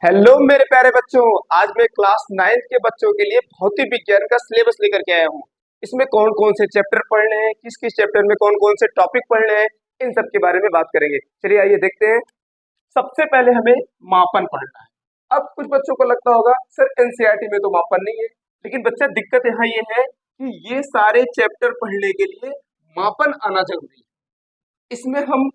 Hello मेरे प्यारे बच्चों। आज मैं क्लास 9th के बच्चों के लिए भौतिक विज्ञान का सिलेबस लेकर के आया हूँ। इसमें कौन कौन से चैप्टर पढ़ने हैं, किस किस चैप्टर में कौन कौन से टॉपिक पढ़ने हैं, इन सब के बारे में बात करेंगे। चलिए आइए देखते हैं। सबसे पहले हमें मापन पढ़ना है। अब कुछ बच्चों को लगता होगा सर एनसीईआरटी में तो मापन नहीं है, लेकिन बच्चा दिक्कत यहाँ ये है कि ये सारे चैप्टर पढ़ने के लिए मापन आना जरूरी है। इसमें हम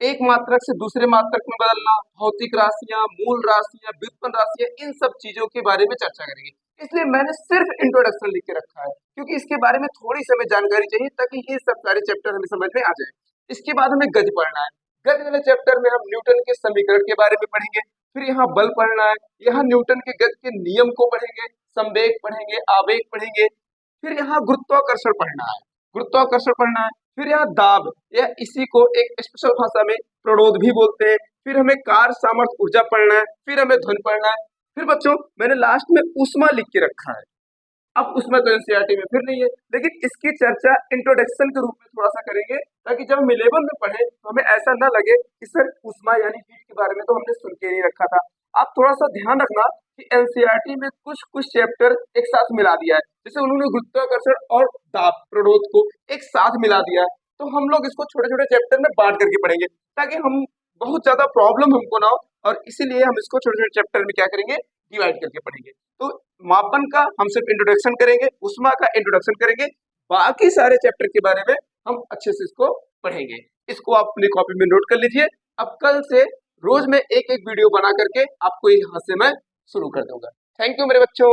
एक मात्रक से दूसरे मात्रक में बदलना, भौतिक राशियां, मूल राशियां, व्युत्पन्न राशियां, इन सब चीजों के बारे में चर्चा करेंगे। इसलिए मैंने सिर्फ इंट्रोडक्शन लिख के रखा है, क्योंकि इसके बारे में थोड़ी सी हमें जानकारी चाहिए ताकि ये सब सारे चैप्टर हमें समझ में आ जाए। इसके बाद हमें गति पढ़ना है। गति वाले चैप्टर में हम न्यूटन के समीकरण के बारे में पढ़ेंगे। फिर यहाँ बल पढ़ना है, यहाँ न्यूटन के गति के नियम को पढ़ेंगे, संवेग पढ़ेंगे, आवेग पढ़ेंगे। फिर यहाँ गुरुत्वाकर्षण पढ़ना है, गुरुत्वाकर्षण पढ़ना है। फिर यहाँ दाब, या इसी को एक स्पेशल भाषा में प्रणोद भी बोलते हैं। फिर हमें कार्य सामर्थ्य ऊर्जा पढ़ना है। फिर हमें ध्वनि पढ़ना है। फिर बच्चों मैंने लास्ट में ऊष्मा लिख के रखा है। अब उसमें तो एनसीईआरटी में फिर नहीं है, लेकिन इसकी चर्चा इंट्रोडक्शन के रूप में थोड़ा सा करेंगे, ताकि जब हम 11 में पढ़े तो हमें ऐसा ना लगे कि सर ऊष्मा यानी हीट के बारे में तो हमने सुन के नहीं रखा था। आप थोड़ा सा ध्यान रखना कि एनसीईआरटी में कुछ कुछ चैप्टर एक साथ मिला दिया है। जैसे उन्होंने गुरुत्वाकर्षण और दाब प्रणोद को एक साथ मिला दिया है, तो हम लोग इसको छोटे छोटे चैप्टर में बांट करके पढ़ेंगे, ताकि हम बहुत ज्यादा प्रॉब्लम हमको ना हो। और इसीलिए हम इसको छोटे छोटे चैप्टर में क्या करेंगे, डिवाइड करके पढ़ेंगे। तो मापन का हम सिर्फ इंट्रोडक्शन करेंगे, ऊष्मा का इंट्रोडक्शन करेंगे, बाकी सारे चैप्टर के बारे में हम अच्छे से इसको पढ़ेंगे। इसको आप अपनी कॉपी में नोट कर लीजिए। अब कल से रोज मैं एक एक वीडियो बना करके आपको यहाँ से मैं शुरू कर दूंगा। थैंक यू मेरे बच्चों।